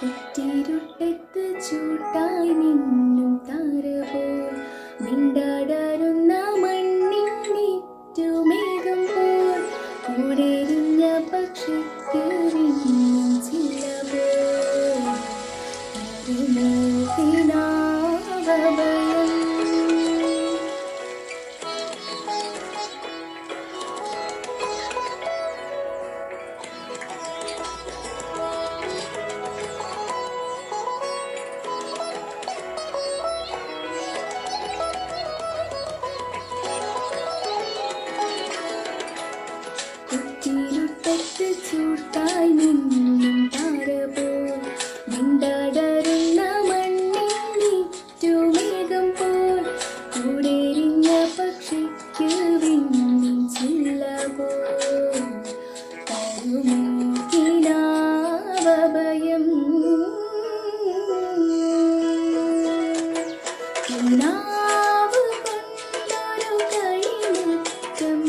കുറ്റിരുട്ടത്ത് ചൂട്ടായി നിന്നും താരപോൽ മിണ്ടാടാരുന്ന മണ്ണിറ്റു മേഘം പോൽ കൂടെരിഞ്ഞ പക്ഷിക്ക് വിന്നും ചില പോൽ കിനാവഭയം. കുറ്റിരുട്ടത്ത് ചൂട്ടായി നിന്നും താരപോൽ മിണ്ടാടരുന്ന മണ്ണിറ്റു മേഘം പോൽ കൂടെരിഞ്ഞ പക്ഷിക്ക് വിന്നും ചില്ല പോൽ കിനാവഭയം. കിനാവ് കൊണ്ടൊരു കളിമുറ്റം